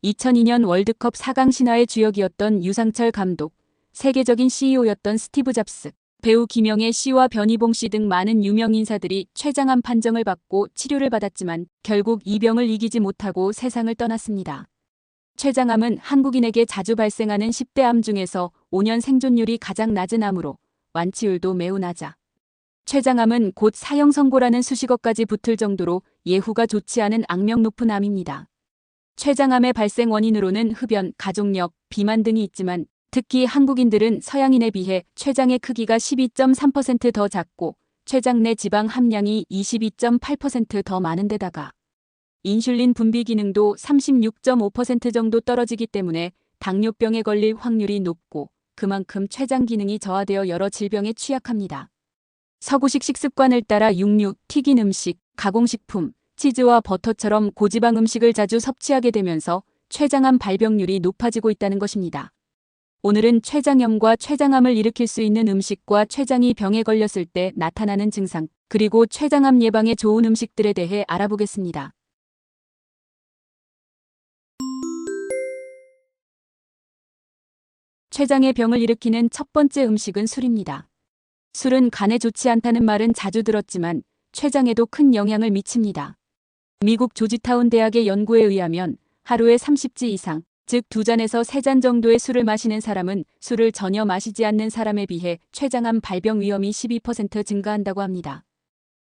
2002년 월드컵 4강 신화의 주역이었던 유상철 감독, 세계적인 CEO였던 스티브 잡스, 배우 김영애 씨와 변희봉 씨 등 많은 유명 인사들이 췌장암 판정을 받고 치료를 받았지만 결국 이 병을 이기지 못하고 세상을 떠났습니다. 췌장암은 한국인에게 자주 발생하는 10대 암 중에서 5년 생존율이 가장 낮은 암으로 완치율도 매우 낮아. 췌장암은 곧 사형 선고라는 수식어까지 붙을 정도로 예후가 좋지 않은 악명 높은 암입니다. 췌장암의 발생 원인으로는 흡연, 가족력, 비만 등이 있지만 특히 한국인들은 서양인에 비해 췌장의 크기가 12.3% 더 작고 췌장 내 지방 함량이 22.8% 더 많은 데다가 인슐린 분비 기능도 36.5% 정도 떨어지기 때문에 당뇨병에 걸릴 확률이 높고 그만큼 췌장 기능이 저하되어 여러 질병에 취약합니다. 서구식 식습관을 따라 육류, 튀긴 음식, 가공식품, 치즈와 버터처럼 고지방 음식을 자주 섭취하게 되면서 췌장암 발병률이 높아지고 있다는 것입니다. 오늘은 췌장염과 췌장암을 일으킬 수 있는 음식과 췌장이 병에 걸렸을 때 나타나는 증상, 그리고 췌장암 예방에 좋은 음식들에 대해 알아보겠습니다. 췌장의 병을 일으키는 첫 번째 음식은 술입니다. 술은 간에 좋지 않다는 말은 자주 들었지만 췌장에도 큰 영향을 미칩니다. 미국 조지타운 대학의 연구에 의하면 하루에 30지 이상, 즉 2잔에서 3잔 정도의 술을 마시는 사람은 술을 전혀 마시지 않는 사람에 비해 췌장암 발병 위험이 12% 증가한다고 합니다.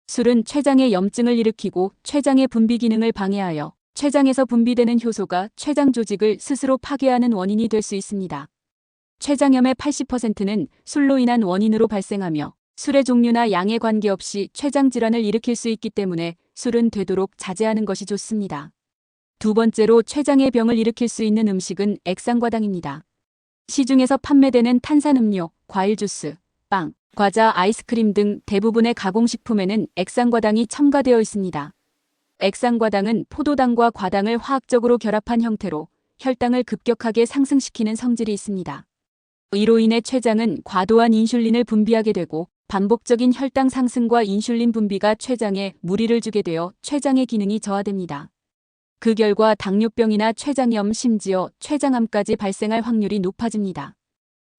술은 췌장의 염증을 일으키고 췌장의 분비 기능을 방해하여 췌장에서 분비되는 효소가 췌장 조직을 스스로 파괴하는 원인이 될 수 있습니다. 췌장염의 80%는 술로 인한 원인으로 발생하며 술의 종류나 양에 관계없이 췌장 질환을 일으킬 수 있기 때문에 술은 되도록 자제하는 것이 좋습니다. 두 번째로 췌장의 병을 일으킬 수 있는 음식은 액상과당입니다. 시중에서 판매되는 탄산음료, 과일 주스, 빵, 과자, 아이스크림 등 대부분의 가공식품에는 액상과당이 첨가되어 있습니다. 액상과당은 포도당과 과당을 화학적으로 결합한 형태로 혈당을 급격하게 상승시키는 성질이 있습니다. 이로 인해 췌장은 과도한 인슐린을 분비하게 되고 반복적인 혈당 상승과 인슐린 분비가 췌장에 무리를 주게 되어 췌장의 기능이 저하됩니다. 그 결과 당뇨병이나 췌장염 심지어 췌장암까지 발생할 확률이 높아집니다.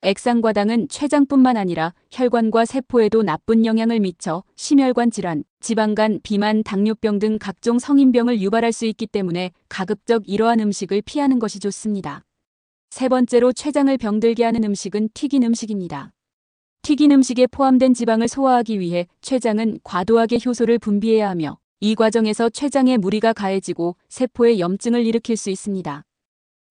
액상과당은 췌장뿐만 아니라 혈관과 세포에도 나쁜 영향을 미쳐 심혈관 질환, 지방간, 비만, 당뇨병 등 각종 성인병을 유발할 수 있기 때문에 가급적 이러한 음식을 피하는 것이 좋습니다. 세 번째로 췌장을 병들게 하는 음식은 튀긴 음식입니다. 튀긴 음식에 포함된 지방을 소화하기 위해 췌장은 과도하게 효소를 분비해야 하며 이 과정에서 췌장에 무리가 가해지고 세포에 염증을 일으킬 수 있습니다.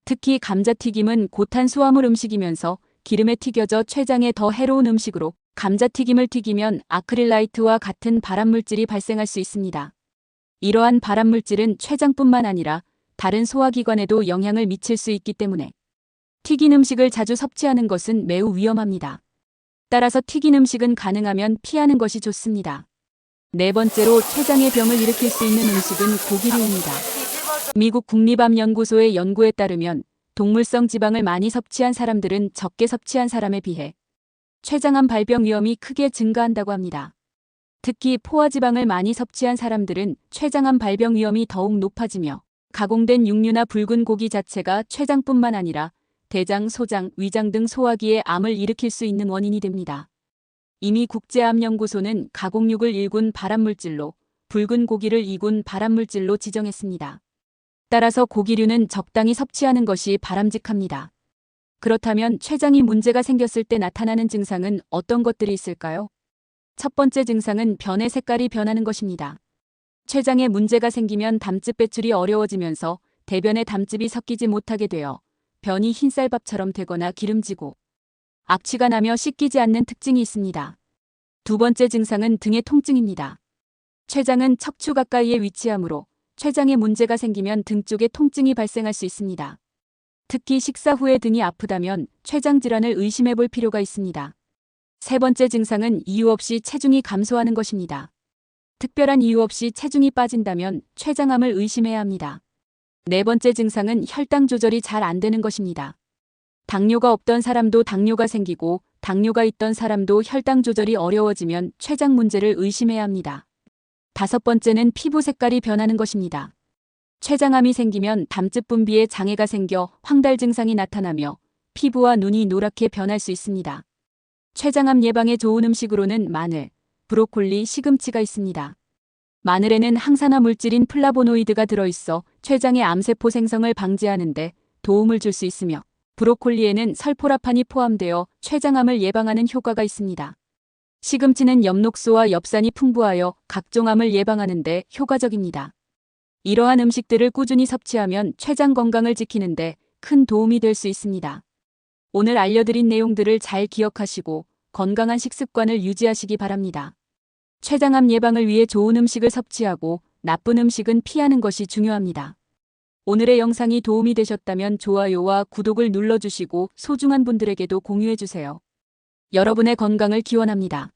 특히 감자튀김은 고탄수화물 음식이면서 기름에 튀겨져 췌장에 더 해로운 음식으로 감자튀김을 튀기면 아크릴라이트와 같은 발암물질이 발생할 수 있습니다. 이러한 발암물질은 췌장뿐만 아니라 다른 소화기관에도 영향을 미칠 수 있기 때문에 튀긴 음식을 자주 섭취하는 것은 매우 위험합니다. 따라서 튀긴 음식은 가능하면 피하는 것이 좋습니다. 네 번째로 췌장의 병을 일으킬 수 있는 음식은 고기류입니다. 미국 국립암연구소의 연구에 따르면 동물성 지방을 많이 섭취한 사람들은 적게 섭취한 사람에 비해 췌장암 발병 위험이 크게 증가한다고 합니다. 특히 포화지방을 많이 섭취한 사람들은 췌장암 발병 위험이 더욱 높아지며 가공된 육류나 붉은 고기 자체가 췌장뿐만 아니라 대장, 소장, 위장 등 소화기에 암을 일으킬 수 있는 원인이 됩니다. 이미 국제암연구소는 가공육을 1군 발암물질로, 붉은 고기를 2군 발암물질로 지정했습니다. 따라서 고기류는 적당히 섭취하는 것이 바람직합니다. 그렇다면 췌장이 문제가 생겼을 때 나타나는 증상은 어떤 것들이 있을까요? 첫 번째 증상은 변의 색깔이 변하는 것입니다. 췌장에 문제가 생기면 담즙 배출이 어려워지면서 대변에 담즙이 섞이지 못하게 되어 변이 흰쌀밥처럼 되거나 기름지고 악취가 나며 씻기지 않는 특징이 있습니다. 두 번째 증상은 등의 통증입니다. 췌장은 척추 가까이에 위치하므로 췌장에 문제가 생기면 등 쪽에 통증이 발생할 수 있습니다. 특히 식사 후에 등이 아프다면 췌장 질환을 의심해 볼 필요가 있습니다. 세 번째 증상은 이유 없이 체중이 감소하는 것입니다. 특별한 이유 없이 체중이 빠진다면 췌장암을 의심해야 합니다. 네 번째 증상은 혈당 조절이 잘 안 되는 것입니다. 당뇨가 없던 사람도 당뇨가 생기고 당뇨가 있던 사람도 혈당 조절이 어려워지면 췌장 문제를 의심해야 합니다. 다섯 번째는 피부 색깔이 변하는 것입니다. 췌장암이 생기면 담즙 분비에 장애가 생겨 황달 증상이 나타나며 피부와 눈이 노랗게 변할 수 있습니다. 췌장암 예방에 좋은 음식으로는 마늘, 브로콜리, 시금치가 있습니다. 마늘에는 항산화 물질인 플라보노이드가 들어있어 췌장의 암세포 생성을 방지하는 데 도움을 줄 수 있으며 브로콜리에는 설포라판이 포함되어 췌장암을 예방하는 효과가 있습니다. 시금치는 엽록소와 엽산이 풍부하여 각종 암을 예방하는 데 효과적입니다. 이러한 음식들을 꾸준히 섭취하면 췌장 건강을 지키는 데 큰 도움이 될 수 있습니다. 오늘 알려드린 내용들을 잘 기억하시고 건강한 식습관을 유지하시기 바랍니다. 췌장암 예방을 위해 좋은 음식을 섭취하고 나쁜 음식은 피하는 것이 중요합니다. 오늘의 영상이 도움이 되셨다면 좋아요와 구독을 눌러주시고 소중한 분들에게도 공유해주세요. 여러분의 건강을 기원합니다.